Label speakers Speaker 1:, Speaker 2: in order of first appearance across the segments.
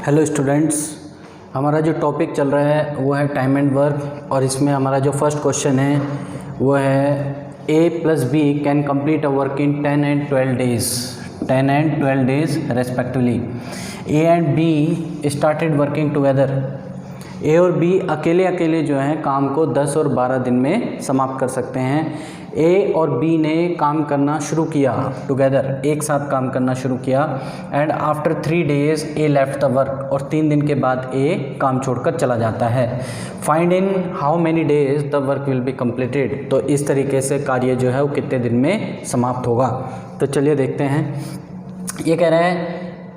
Speaker 1: Hello students, हमारा जो topic चल रहा है वो है टाइम एंड वर्क। और इसमें हमारा जो फर्स्ट क्वेश्चन है वो है A + B can complete a work in 10 and 12 days, 10 and 12 days respectively. A and B started working together. ए और बी अकेले अकेले जो हैं काम को 10 और 12 दिन में समाप्त कर सकते हैं। ए और बी ने काम करना शुरू किया टुगेदर, एक साथ काम करना शुरू किया। And after 3 days A left the work, और 3 दिन के बाद ए काम छोड़कर चला जाता है। Find in how many days the work will be completed. तो इस तरीके से कार्य जो है वो कितने दिन में समाप्त होगा। तो चलिए देखते हैं। ये कह रहा है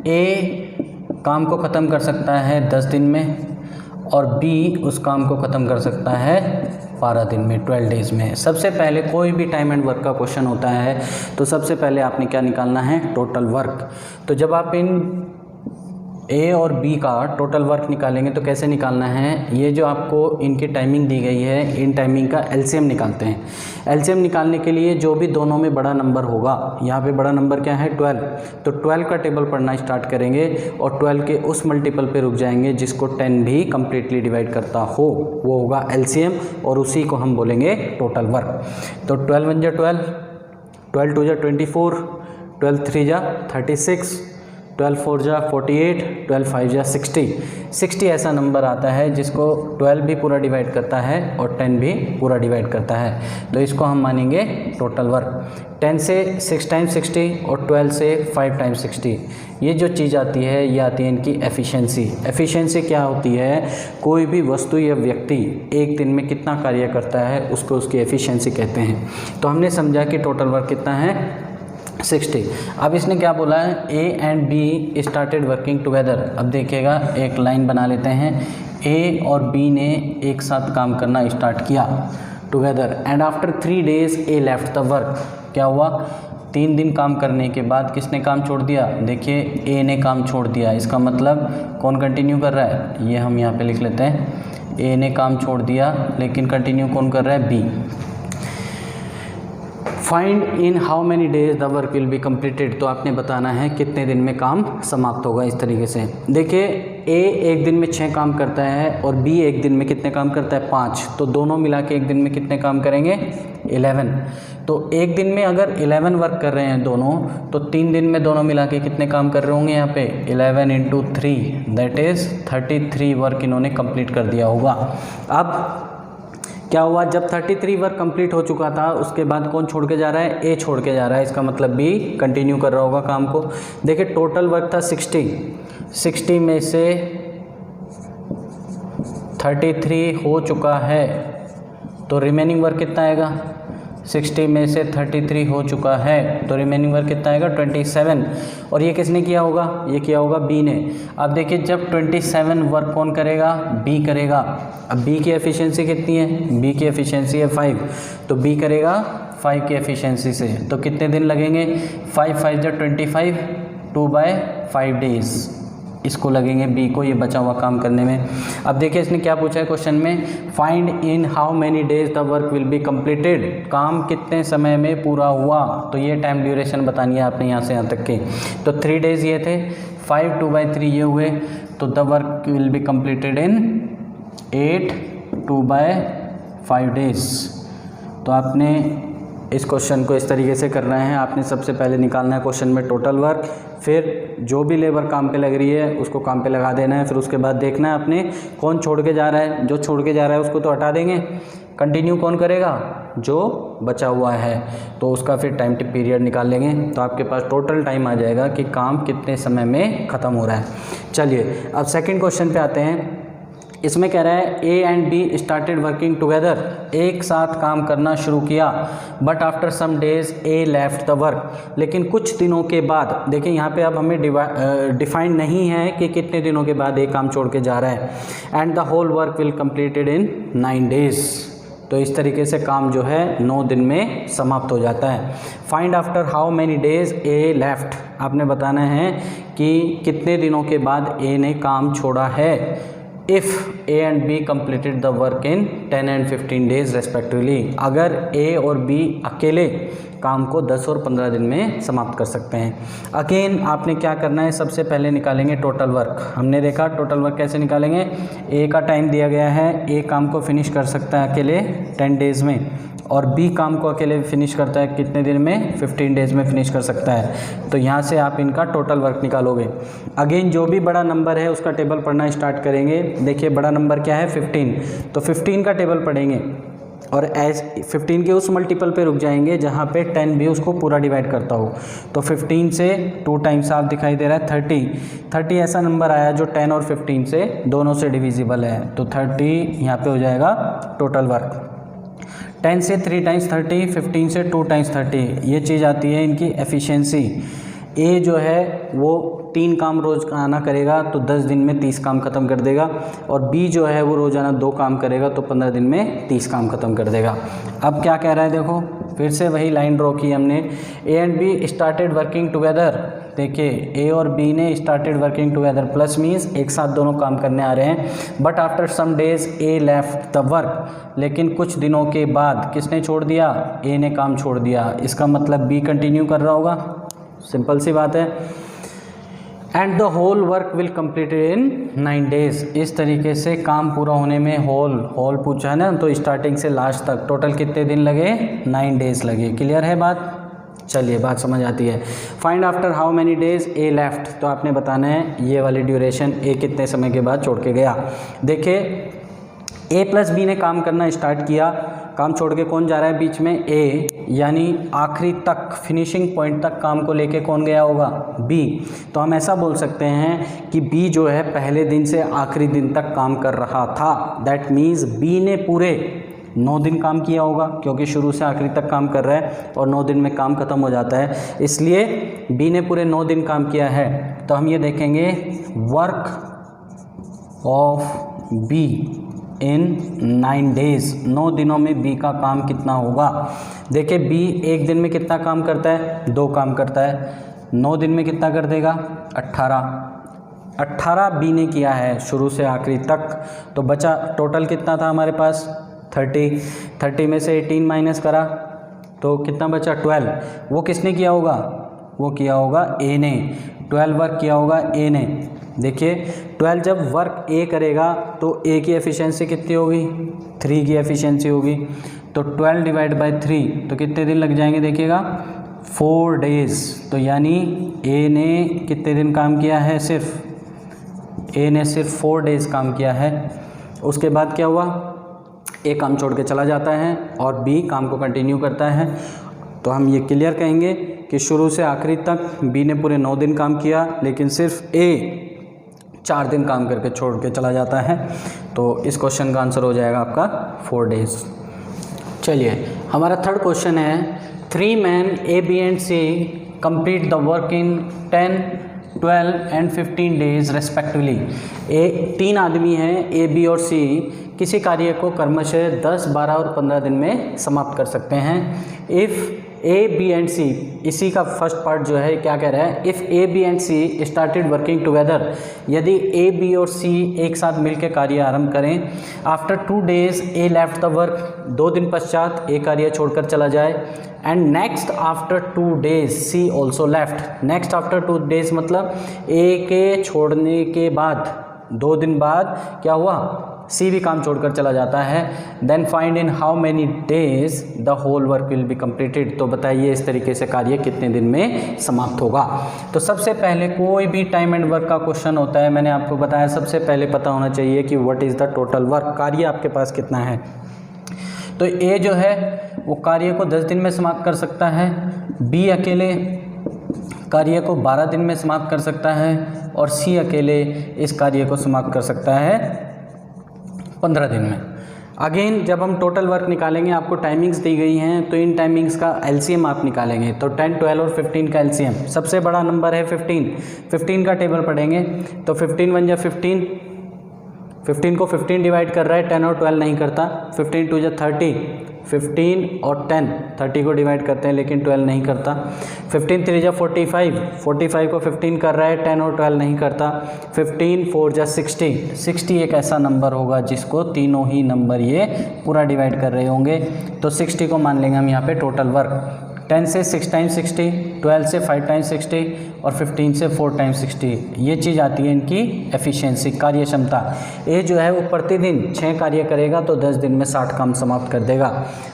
Speaker 1: ए काम को ख़त्म कर सकता है 10 दिन में और बी उस काम को ख़त्म कर सकता है 12 दिन में, 12 डेज़ में। सबसे पहले कोई भी टाइम एंड वर्क का क्वेश्चन होता है तो सबसे पहले आपने क्या निकालना है? Total work. तो जब आप इन ए और बी का टोटल वर्क निकालेंगे तो कैसे निकालना है? ये जो आपको इनकी टाइमिंग दी गई है, इन टाइमिंग का एलसीएम निकालते हैं। एलसीएम निकालने के लिए जो भी दोनों में बड़ा नंबर होगा, यहाँ पे बड़ा नंबर क्या है? 12। तो 12 का टेबल पढ़ना स्टार्ट करेंगे और 12 के उस मल्टीपल पे रुक जाएंगे जिसको 10 भी कम्प्लीटली डिवाइड करता हो, वो होगा एलसीएम, और उसी को हम बोलेंगे टोटल वर्क। तो 12 1 × 12, 12 2 × 24, 12 3 × 36, 12 4 × 48, 12 5 × 60। 60 ऐसा नंबर आता है जिसको 12 भी पूरा डिवाइड करता है और 10 भी पूरा डिवाइड करता है, तो इसको हम मानेंगे टोटल वर्क। 10 से 6 टाइम्स 60 और 12 से 5 टाइम्स 60। ये जो चीज़ आती है ये आती है इनकी एफिशिएंसी। एफिशिएंसी क्या होती है? कोई भी वस्तु या व्यक्ति एक दिन में कितना कार्य करता है उसको उसकी एफिशिएंसी कहते हैं। तो हमने समझा कि टोटल वर्क कितना है? 60। अब इसने क्या बोला है? A and B started working together. अब देखिएगा, एक लाइन बना लेते हैं। ए और बी ने एक साथ काम करना स्टार्ट किया together, and after 3 days A left the work. क्या हुआ? 3 दिन काम करने के बाद किसने काम छोड़ दिया? देखिए, ए ने काम छोड़ दिया। इसका मतलब कौन कंटिन्यू कर रहा है? ये हम यहाँ पे लिख लेते हैं। ए ने काम छोड़ दिया, लेकिन कंटिन्यू कौन कर रहा है? B. Find in how many days the work will be completed. तो आपने बताना है कितने दिन में काम समाप्त होगा। इस तरीके से देखिए, ए एक दिन में 6 काम करता है और बी एक दिन में कितने काम करता है? 5। तो दोनों मिला के एक दिन में कितने काम करेंगे? 11। तो एक दिन में अगर 11 वर्क कर रहे हैं दोनों, तो 3 दिन में दोनों मिला के कितने काम कर रहे होंगे? यहाँ पे 11 × 3 दैट इज़ 33 वर्क इन्होंने कंप्लीट कर दिया होगा। अब क्या हुआ? जब 33 वर्क कंप्लीट हो चुका था उसके बाद कौन छोड़ के जा रहा है? ए छोड़ के जा रहा है। इसका मतलब बी कंटिन्यू कर रहा होगा काम को। देखिए, टोटल वर्क था 60 में से 33 हो चुका है, तो रिमेनिंग वर्क कितना आएगा? 60 में से 33 हो चुका है तो रिमेनिंग वर्क कितना आएगा? 27। और ये किसने किया होगा? ये किया होगा बी ने। अब देखिए, जब 27 वर्क कौन करेगा? बी करेगा। अब बी की एफिशिएंसी कितनी है? बी की एफिशिएंसी है 5, तो बी करेगा 5 की एफिशिएंसी से। तो कितने दिन लगेंगे? 5 5 × 25, 2/5 days इसको लगेंगे बी को ये बचा हुआ काम करने में। अब देखिए, इसने क्या पूछा है क्वेश्चन में? Find in how many days the work will be completed. काम कितने समय में पूरा हुआ? तो ये टाइम ड्यूरेशन बतानी है आपने यहाँ से यहाँ तक के। तो 3 days ये थे, 5 2/3 ये हुए, तो the work will be completed in 8 2/5 days। तो आपने इस क्वेश्चन को इस तरीके से करना है। आपने सबसे पहले निकालना है क्वेश्चन में टोटल वर्क, फिर जो भी लेबर काम पे लग रही है उसको काम पे लगा देना है। फिर उसके बाद देखना है आपने कौन छोड़ के जा रहा है। जो छोड़ के जा रहा है उसको तो हटा देंगे, कंटिन्यू कौन करेगा? जो बचा हुआ है, तो उसका फिर टाइम पीरियड निकाल लेंगे। तो आपके पास टोटल टाइम आ जाएगा कि काम कितने समय में ख़त्म हो रहा है। चलिए, अब सेकेंड क्वेश्चन पे आते हैं। इसमें कह रहा है A and B started working together. एक साथ काम करना शुरू किया, but after some days A left the work. लेकिन कुछ दिनों के बाद, देखिए यहाँ पे अब हमें डिफाइन नहीं है कि कितने दिनों के बाद ए काम छोड़ के जा रहा है। And the whole work will completed in 9 days। तो इस तरीके से काम जो है 9 दिन में समाप्त हो जाता है। Find after how many days A left. आपने बताना है कि कितने दिनों के बाद ए ने काम छोड़ा है। If A and be completed the work in 10 and 15 days respectively, अगर ए और बी अकेले काम को 10 और 15 दिन में समाप्त कर सकते हैं। अगेन आपने क्या करना है, सबसे पहले निकालेंगे टोटल वर्क। हमने देखा टोटल वर्क कैसे निकालेंगे, ए का टाइम दिया गया है, ए काम को फिनिश कर सकता है अकेले 10 डेज़ में, और बी काम को अकेले फिनिश करता है कितने दिन में, 15 डेज़ में फिनिश कर सकता है। तो यहाँ से आप इनका टोटल वर्क निकालोगे। अगेन जो भी बड़ा नंबर है उसका टेबल पढ़ना स्टार्ट करेंगे। देखिए बड़ा नंबर क्या है, 15, तो 15 का टेबल पढ़ेंगे और एज 15 के उस मल्टीपल पे रुक जाएंगे जहाँ पे 10 भी उसको पूरा डिवाइड करता हो। तो 15 से 2 टाइम्स आप दिखाई दे रहा है 30 ऐसा नंबर आया जो 10 और 15 से दोनों से डिविजिबल है, तो 30 यहाँ पे हो जाएगा टोटल वर्क। 10 से 3 टाइम्स 30, 15 से 2 टाइम्स 30, ये चीज़ आती है इनकी एफिशिएंसी। ए जो है वो 3 काम रोज़ाना करेगा तो 10 दिन में 30 काम ख़त्म कर देगा, और बी जो है वो रोज़ाना 2 काम करेगा तो 15 दिन में 30 काम ख़त्म कर देगा। अब क्या कह रहा है, देखो फिर से वही लाइन ड्रॉ की हमने, A and B started working together. देखिए ए और बी ने started working together, plus means एक साथ दोनों काम करने आ रहे हैं। But after some days A left the work, लेकिन कुछ दिनों के बाद किसने छोड़ दिया, ए ने काम छोड़ दिया। इसका मतलब बी कंटिन्यू कर रहा होगा, सिंपल सी बात है। And the whole work will completed in 9 days। इस तरीके से काम पूरा होने में होल पूछा है ना, तो स्टार्टिंग से लास्ट तक टोटल कितने दिन लगे, 9 days लगे। क्लियर है बात, चलिए बात समझ आती है। Find after how many days A left, तो आपने बताना है ये वाली ड्यूरेशन ए कितने समय के बाद छोड़ के गया। देखिए ए प्लस बी ने काम करना स्टार्ट किया, काम छोड़ के कौन जा रहा है बीच में, ए, यानी आखिरी तक फिनिशिंग पॉइंट तक काम को लेके कौन गया होगा, बी। तो हम ऐसा बोल सकते हैं कि बी जो है पहले दिन से आखिरी दिन तक काम कर रहा था। दैट मीन्स बी ने पूरे 9 दिन काम किया होगा, क्योंकि शुरू से आखिरी तक काम कर रहा है और 9 दिन में काम खत्म हो जाता है, इसलिए बी ने पूरे 9 दिन काम किया है। तो हम ये देखेंगे work of be in 9 days, 9 दिनों में बी का काम कितना होगा। देखिए बी एक दिन में कितना काम करता है, 2 काम करता है, 9 दिन में कितना कर देगा, 18 बी ने किया है शुरू से आखिरी तक। तो बचा टोटल कितना था हमारे पास, 30 में से 18 माइनस करा तो कितना बचा, 12। वो किसने किया होगा, वो किया होगा ए ने, 12 वर्क किया होगा ए ने। देखिए 12 जब वर्क ए करेगा तो ए की एफिशिएंसी कितनी होगी, 3 की एफिशिएंसी होगी। तो 12 डिवाइड बाय 3 तो कितने दिन लग जाएंगे, देखिएगा 4 days। तो यानी ए ने कितने दिन काम किया है, ए ने सिर्फ 4 days काम किया है। उसके बाद क्या हुआ, ए काम छोड़ के चला जाता है और बी काम को कंटिन्यू करता है। तो हम ये क्लियर कहेंगे कि शुरू से आखिरी तक बी ने पूरे 9 दिन काम किया, लेकिन सिर्फ ए 4 दिन काम करके छोड़ के चला जाता है। तो इस क्वेश्चन का आंसर हो जाएगा आपका 4 days। चलिए हमारा थर्ड क्वेश्चन है, 3 men A B and C complete the work in 10, 12 and 15 days respectively. 3 आदमी हैं ए बी और सी, किसी कार्य को क्रमशः 10, 12 और 15 दिन में समाप्त कर सकते हैं। इफ़ ए बी एंड सी, इसी का फर्स्ट पार्ट जो है क्या कह रहा है, if A B and C started working together, यदि ए बी और सी एक साथ मिलकर कार्य आरंभ करें। After 2 days A left the work, 2 दिन पश्चात ए कार्य छोड़कर चला जाए। And next after 2 days C also left. Next after 2 days मतलब ए के छोड़ने के बाद 2 दिन बाद क्या हुआ, सी भी काम छोड़कर चला जाता है। Then find in how many days the whole work will be completed. तो बताइए इस तरीके से कार्य कितने दिन में समाप्त होगा। तो सबसे पहले कोई भी टाइम एंड वर्क का क्वेश्चन होता है, मैंने आपको बताया सबसे पहले पता होना चाहिए कि what is the total work, कार्य आपके पास कितना है। तो ए जो है वो कार्य को 10 दिन में समाप्त कर सकता है, बी अकेले कार्य को 12 दिन में समाप्त कर सकता है, और सी अकेले इस कार्य को समाप्त कर सकता है 15 दिन में। अगेन जब हम टोटल वर्क निकालेंगे, आपको टाइमिंग्स दी गई हैं, तो इन टाइमिंग्स का एलसीएम आप निकालेंगे। तो 10, 12 और 15 का एलसीएम, सबसे बड़ा नंबर है 15 का टेबल पढ़ेंगे। तो 15 1 जा 15 को 15 डिवाइड कर रहा है, 10 और 12 नहीं करता। 15 2 जा 30, 15 और 10, 30 को डिवाइड करते हैं लेकिन 12 नहीं करता। 15 3 जा 45, 45 को 15 कर रहा है, 10 और 12 नहीं करता। 15 4 जा 60, 60 एक ऐसा नंबर होगा जिसको तीनों ही नंबर ये पूरा डिवाइड कर रहे होंगे, तो 60 को मान लेंगे हम यहाँ पे टोटल वर्क। 10 से 6 टाइम्स 60, 12 से 5 टाइम्स 60 और 15 से 4 टाइम्स 60। ये चीज़ आती है इनकी एफिशिएंसी, कार्य क्षमता। ए जो है वो प्रतिदिन 6 कार्य करेगा तो 10 दिन में 60 काम समाप्त कर देगा।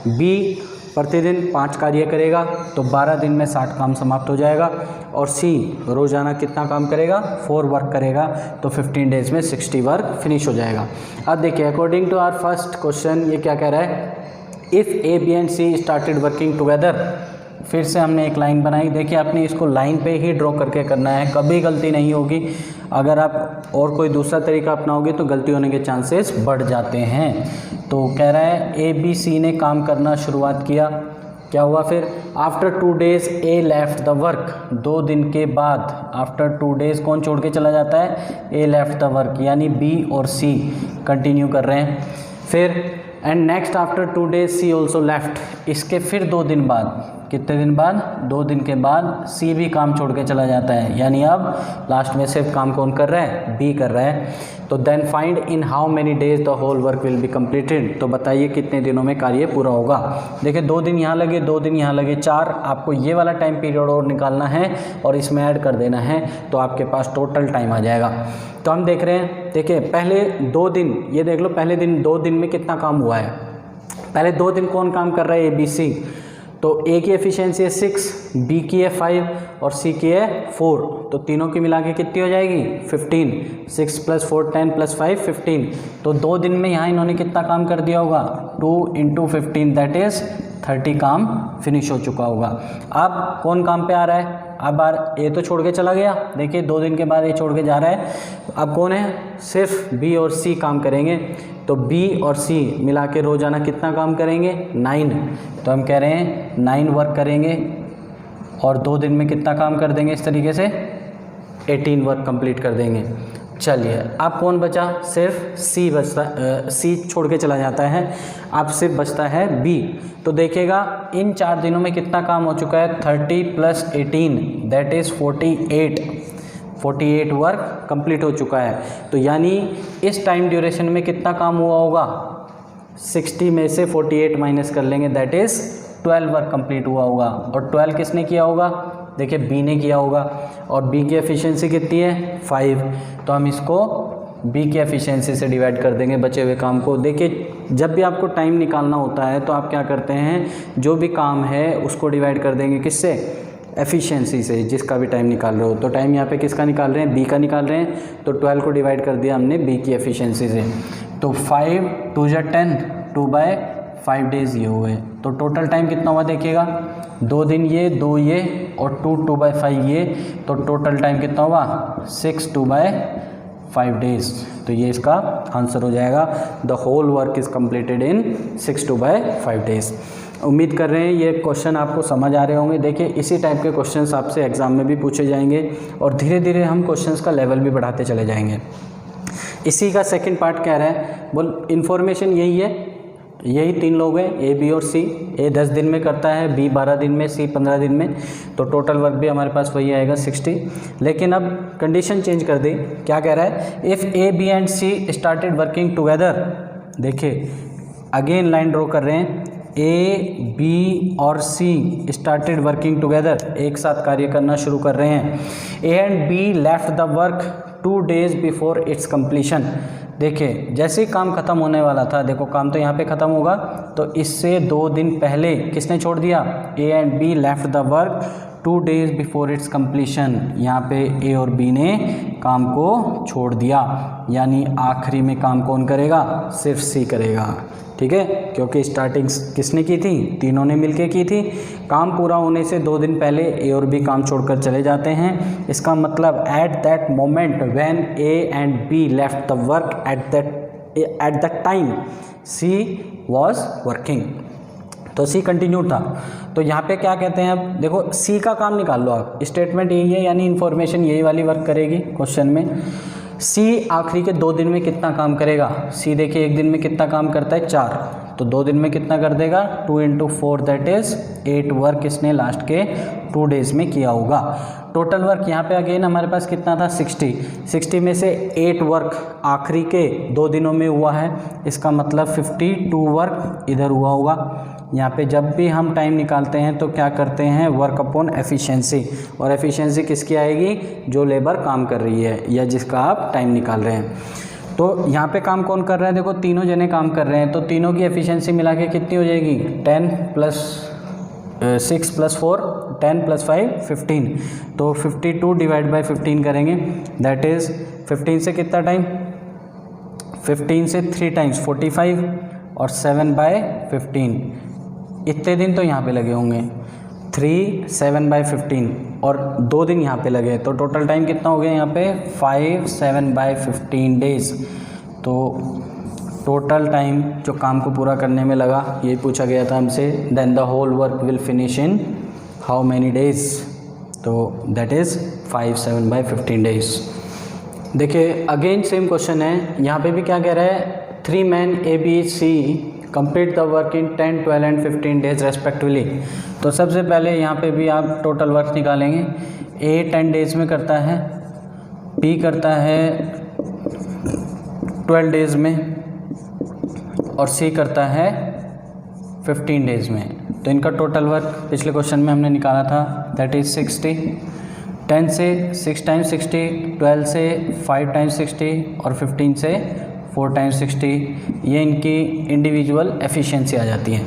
Speaker 1: बी प्रतिदिन 5 कार्य करेगा तो 12 दिन में 60 काम समाप्त हो जाएगा। और सी रोज़ाना कितना काम करेगा, 4 वर्क करेगा तो 15 डेज में 60 वर्क फिनिश हो जाएगा। अब देखिए according to our first question ये क्या कह रहा है, if A B and C started working together. फिर से हमने एक लाइन बनाई, देखिए आपने इसको लाइन पे ही ड्रॉ करके करना है, कभी गलती नहीं होगी। अगर आप और कोई दूसरा तरीका अपनाओगे तो गलती होने के चांसेस बढ़ जाते हैं। तो कह रहा है ए बी सी ने काम करना शुरुआत किया, क्या हुआ फिर, after 2 days A left the work, 2 दिन के बाद आफ्टर 2 डेज कौन छोड़ के चला जाता है, ए लेफ्ट द वर्क, यानी बी और सी कंटिन्यू कर रहे हैं। फिर and next after 2 days C also left, इसके फिर 2 दिन बाद, कितने दिन बाद, 2 दिन के बाद सी भी काम छोड़ के चला जाता है, यानी अब लास्ट में सिर्फ काम कौन कर रहा है, बी कर रहा है। तो then find in how many days the whole work will be completed, तो बताइए कितने दिनों में कार्य पूरा होगा। देखिए 2 दिन यहाँ लगे, 2 दिन यहाँ लगे, 4। आपको ये वाला टाइम पीरियड और निकालना है और इसमें ऐड कर देना है तो आपके पास टोटल टाइम आ जाएगा। तो हम देख रहे हैं, देखिए पहले 2 दिन, ये देख लो पहले दिन 2 दिन में कितना काम हुआ है। पहले 2 दिन कौन काम कर रहा है, ए बी सी, तो ए की एफिशिएंसी है 6, बी की है 5 और सी की है 4, तो तीनों की मिला के कितनी हो जाएगी 15, 6 + 4 10 + 5 15। तो 2 दिन में यहाँ इन्होंने कितना काम कर दिया होगा, 2 × 15 दैट इज़ 30 काम फिनिश हो चुका होगा। अब कौन काम पे आ रहा है, अब ए तो छोड़ के चला गया, देखिए 2 दिन के बाद ए छोड़ के जा रहा है। अब कौन है, सिर्फ बी और सी काम करेंगे, तो बी और सी मिला के रोज़ाना कितना काम करेंगे, 9। तो हम कह रहे हैं 9 वर्क करेंगे और 2 दिन में कितना काम कर देंगे, इस तरीके से 18 वर्क कंप्लीट कर देंगे। चलिए अब कौन बचा, सिर्फ सी बचता, सी छोड़ के चला जाता है, अब सिर्फ बचता है बी। तो देखिएगा इन 4 दिनों में कितना काम हो चुका है, 30 + 18 दैट इज़ 48 वर्क कंप्लीट हो चुका है। तो यानी इस टाइम ड्यूरेशन में कितना काम हुआ होगा, 60 में से 48 माइनस कर लेंगे दैट इज़ 12 वर्क कंप्लीट हुआ होगा। और 12 किसने किया होगा, देखिए बी ने किया होगा और बी की एफिशिएंसी कितनी है 5, तो हम इसको बी की एफिशिएंसी से डिवाइड कर देंगे बचे हुए काम को। देखिए जब भी आपको टाइम निकालना होता है तो आप क्या करते हैं, जो भी काम है उसको डिवाइड कर देंगे किससे, एफिशिएंसी से, जिसका भी टाइम निकाल रहे हो। तो टाइम यहाँ पे किसका निकाल रहे हैं, बी का निकाल रहे हैं, तो 12 को डिवाइड कर दिया हमने बी की एफिशिएंसी से। तो 5 2 × 10 2/5 डेज़ ये हुए, तो टोटल टाइम कितना हुआ देखिएगा, 2 दिन ये, 2 ये और 2/5 ये, तो टोटल टाइम कितना हुआ 6 2/5 डेज़। तो ये इसका आंसर हो जाएगा, the whole work is completed in 6 2/5 days. उम्मीद कर रहे हैं ये क्वेश्चन आपको समझ आ रहे होंगे। देखिए इसी टाइप के क्वेश्चंस आपसे एग्ज़ाम में भी पूछे जाएंगे और धीरे धीरे हम क्वेश्चंस का लेवल भी बढ़ाते चले जाएंगे। इसी का सेकंड पार्ट कह रहा है, बोल इन्फॉर्मेशन यही है, यही 3 लोग हैं ए बी और सी। ए 10 दिन में करता है, बी 12 दिन में, सी 15 दिन में, तो टोटल वर्क भी हमारे पास वही आएगा 60। लेकिन अब कंडीशन चेंज कर दी, क्या कह रहा है, if A B and C started working together. देखिए अगेन लाइन ड्रॉ कर रहे हैं, ए बी और सी स्टार्टेड वर्किंग टुगेदर, एक साथ कार्य करना शुरू कर रहे हैं। ए and be left the work 2 days before it's completion. देखिए जैसे ही काम ख़त्म होने वाला था, देखो काम तो यहाँ पे ख़त्म होगा, तो इससे 2 दिन पहले किसने छोड़ दिया, ए and be left the work 2 days before it's completion. यहाँ पे ए और बी ने काम को छोड़ दिया, यानी आखिरी में काम कौन करेगा, सिर्फ सी करेगा, ठीक है, क्योंकि स्टार्टिंग किसने की थी, तीनों ने मिलके की थी। काम पूरा होने से 2 दिन पहले ए और बी काम छोड़कर चले जाते हैं। इसका मतलब at that moment when A and be left the work at that time she was working, तो सी कंटिन्यू था। तो यहाँ पे क्या कहते हैं, अब देखो सी का काम निकाल लो आप, स्टेटमेंट यही है, यानी इन्फॉर्मेशन यही वाली वर्क करेगी क्वेश्चन में। सी आखिरी के 2 दिन में कितना काम करेगा? सी देखिए एक दिन में कितना काम करता है? 4, तो 2 दिन में कितना कर देगा? 2 × 4 दैट इज़ 8 वर्क इसने लास्ट के 2 डेज़ में किया होगा। टोटल वर्क यहाँ पे अगेन हमारे पास कितना था? 60 में से 8 वर्क आखिरी के 2 दिनों में हुआ है, इसका मतलब 52 वर्क इधर हुआ होगा। यहाँ पे जब भी हम टाइम निकालते हैं तो क्या करते हैं? वर्क अपॉन एफिशिएंसी, और एफिशिएंसी किसकी आएगी? जो लेबर काम कर रही है या जिसका आप टाइम निकाल रहे हैं। तो यहाँ पे काम कौन कर रहा है? देखो तीनों जने काम कर रहे हैं, तो तीनों की एफिशिएंसी मिला के कितनी हो जाएगी? 10 + 6 + 4 10 + 5 15, तो 52 / 15 करेंगे, दैट इज़ 15 से कितना टाइम? 15 से 3 टाइम्स 45 और 7/15, इतने दिन तो यहाँ पे लगे होंगे। 3 7/15 और 2 दिन यहाँ पे लगे, तो टोटल टाइम कितना हो गया यहाँ पे? 5 7/15 डेज़। तो टोटल टाइम जो काम को पूरा करने में लगा, ये पूछा गया था हमसे, then the whole work will finish in how many days? तो दैट इज़ 5 7/15 डेज़। देखिए अगेन सेम क्वेश्चन है, यहाँ पे भी क्या कह रहा है? 3 men A, B, C complete the work in 10, 12 and 15 days respectively. तो सबसे पहले यहाँ पे भी आप टोटल वर्क निकालेंगे। A 10 डेज़ में करता है, B करता है 12 डेज़ में और C करता है 15 डेज़ में। तो इनका टोटल वर्क पिछले क्वेश्चन में हमने निकाला था, दैट इज़ 60। 10 से 6 टाइम्स 60, 12 से 5 टाइम्स 60 और 15 से 4 टाइम्स 60, ये इनकी इंडिविजुअल एफिशिएंसी आ जाती है।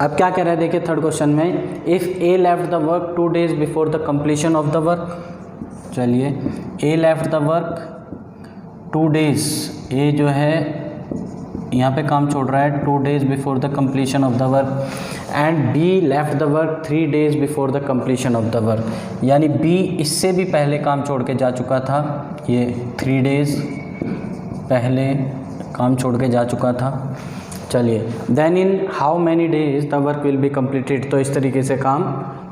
Speaker 1: अब क्या कह रहा है देखिए थर्ड क्वेश्चन में, if A left the work 2 days before the completion of the work. चलिए ए लेफ्ट द वर्क 2 डेज़, ए जो है यहाँ पे काम छोड़ रहा है 2 days before the completion of the work, and be left the work 3 days before the completion of the work, यानी बी इससे भी पहले काम छोड़ के जा चुका था, ये 3 डेज़ पहले काम छोड़ के जा चुका था। चलिए then in how many days the work will be completed, तो इस तरीके से काम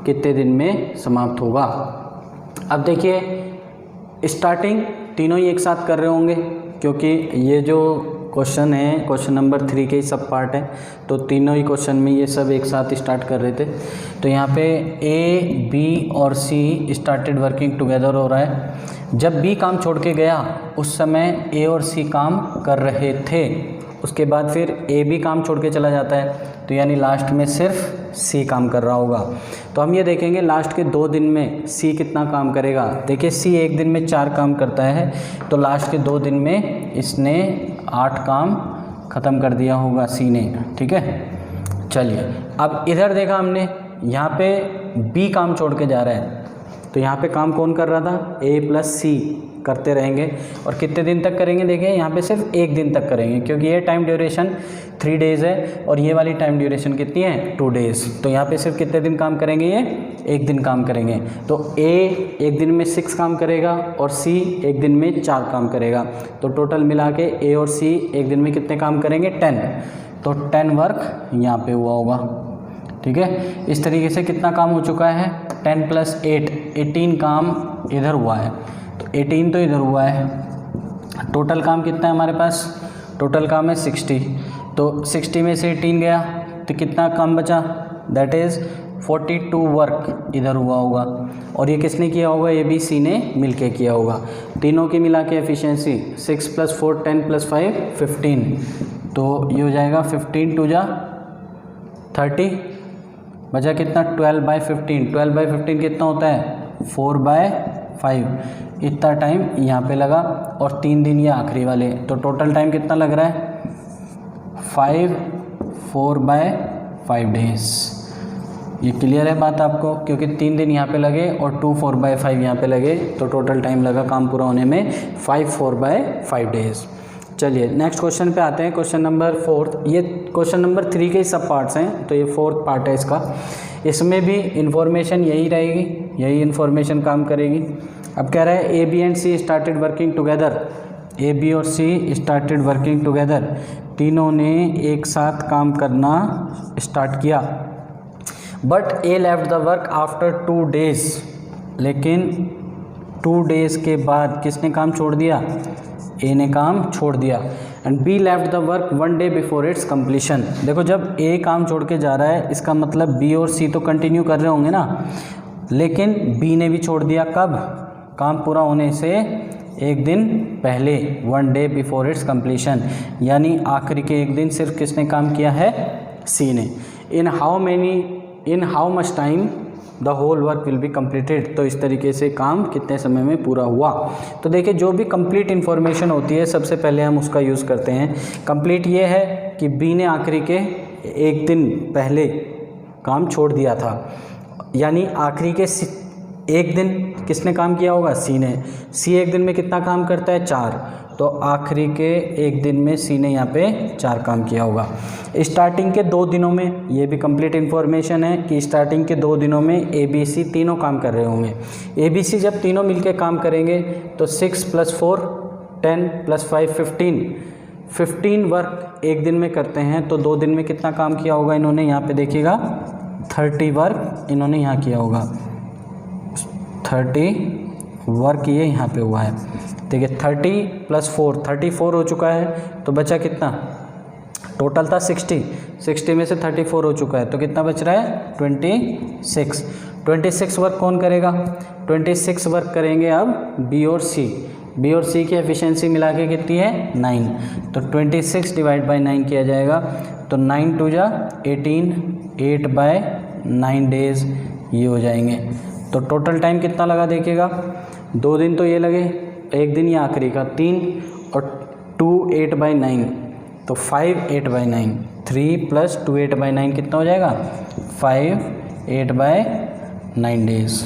Speaker 1: कितने दिन में समाप्त होगा। अब देखिए स्टार्टिंग तीनों ही एक साथ कर रहे होंगे, क्योंकि ये जो क्वेश्चन है क्वेश्चन नंबर 3 के ही सब पार्ट है, तो तीनों ही क्वेश्चन में ये सब एक साथ स्टार्ट कर रहे थे। तो यहाँ पे ए, बी और सी स्टार्टेड वर्किंग टुगेदर हो रहा है। जब बी काम छोड़ के गया उस समय ए और सी काम कर रहे थे, उसके बाद फिर ए भी काम छोड़ के चला जाता है, तो यानी लास्ट में सिर्फ सी काम कर रहा होगा। तो हम ये देखेंगे लास्ट के 2 दिन में सी कितना काम करेगा। देखिए सी एक दिन में 4 काम करता है, तो लास्ट के 2 दिन में इसने 8 काम ख़त्म कर दिया होगा सी ने, ठीक है। चलिए अब इधर देखा हमने, यहाँ पे बी काम छोड़ के जा रहा है, तो यहाँ पे काम कौन कर रहा था? ए प्लस सी करते रहेंगे, और कितने दिन तक करेंगे? देखिए यहाँ पे सिर्फ 1 दिन तक करेंगे, क्योंकि ये टाइम ड्यूरेशन 3 डेज़ है और ये वाली टाइम ड्यूरेशन कितनी है? 2 डेज़। तो यहाँ पे सिर्फ कितने दिन काम करेंगे? ये 1 दिन काम करेंगे। तो ए 1 दिन में 6 काम करेगा और सी 1 दिन में 4 काम करेगा, तो टोटल मिला के ए और सी 1 दिन में कितने काम करेंगे? 10। तो 10 वर्क यहाँ पे हुआ होगा, ठीक है। इस तरीके से कितना काम हो चुका है? 10 + 8 18 काम इधर हुआ है, तो 18 तो इधर हुआ है। टोटल काम कितना है हमारे पास? टोटल काम है 60, तो 60 में से 18 गया तो कितना काम बचा? दैट इज़ 42 वर्क इधर हुआ होगा, और ये किसने किया होगा? ये भी सी ने मिलके किया होगा। तीनों की मिला के एफिशिएंसी 6 + 4 10 + 5 15, तो ये हो जाएगा 15 2 × 30, बचा कितना? 12/15। 12/15 कितना होता है? 4/5। इतना टाइम यहाँ पे लगा, और 3 दिन ये आखिरी वाले, तो टोटल टाइम कितना लग रहा है? 5 4/5 डेज़। ये क्लियर है बात आपको? क्योंकि 3 दिन यहाँ पे लगे और 2 4/5 यहाँ पे लगे, तो टोटल टाइम लगा काम पूरा होने में 5 4/5 डेज़। चलिए नेक्स्ट क्वेश्चन पे आते हैं, क्वेश्चन नंबर 4। ये क्वेश्चन नंबर 3 के ही सब पार्ट्स हैं, तो ये 4th पार्ट है इसका। इसमें भी इन्फॉर्मेशन यही रहेगी, यही इन्फॉर्मेशन काम करेगी। अब कह रहा है A B and C started working together. A B और सी स्टार्टेड वर्किंग टुगेदर, तीनों ने एक साथ काम करना स्टार्ट किया। But A left the work after 2 days, लेकिन 2 डेज़ के बाद किसने काम छोड़ दिया? ए ने काम छोड़ दिया। And be left the work 1 day before it's completion. देखो जब ए काम छोड़ के जा रहा है इसका मतलब बी और सी तो कंटिन्यू कर रहे होंगे ना, लेकिन बी ने भी छोड़ दिया। कब? काम पूरा होने से एक दिन पहले, 1 डे बिफोर इट्स कंप्लीशन, यानी आखिरी के एक दिन सिर्फ किसने काम किया है? सी ने। In how much time the whole work will be completed. तो इस तरीके से काम कितने समय में पूरा हुआ। तो देखिए जो भी कंप्लीट इन्फॉर्मेशन होती है सबसे पहले हम उसका यूज़ करते हैं। कंप्लीट ये है कि बी ने आखिरी के एक दिन पहले काम छोड़ दिया था, यानी आखिरी के एक दिन किसने काम किया होगा? सी ने। सी एक दिन में कितना काम करता है? 4। तो आखिरी के एक दिन में सी ने यहाँ पे 4 काम किया होगा। स्टार्टिंग के 2 दिनों में, ये भी कंप्लीट इन्फॉर्मेशन है कि स्टार्टिंग के 2 दिनों में ए बी सी तीनों काम कर रहे होंगे। ए बी सी जब तीनों मिलके काम करेंगे तो 6 + 4 10 + 5 15 वर्क एक दिन में करते हैं। तो 2 दिन में कितना काम किया होगा इन्होंने? यहाँ पे देखिएगा 30 वर्क इन्होंने यहाँ किया होगा। 30 वर्क ये यहाँ पे हुआ है। देखिए 30 + 4 34 हो चुका है। तो बचा कितना? टोटल था 60 में से 34 हो चुका है, तो कितना बच रहा है? 26 वर्क कौन करेगा? 26 वर्क करेंगे अब बी और सी। बी और सी की एफिशिएंसी मिला के कितनी है? 9। तो 26 / 9 किया जाएगा। तो 9 × 2 = 18, 8/9 डेज ये हो जाएंगे। तो टोटल टाइम कितना लगा देखिएगा? 2 दिन तो ये लगे, एक दिन ये आखिरी का 3, और 2 8/9, तो 5 8/9, 3 + 2 8/9 कितना हो जाएगा? 5 8/9 डेज।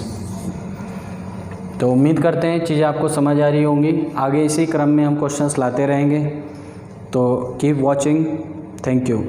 Speaker 1: तो उम्मीद करते हैं चीज़ें आपको समझ आ रही होंगी। आगे इसी क्रम में हम क्वेश्चंस लाते रहेंगे। तो कीप वॉचिंग। Thank you.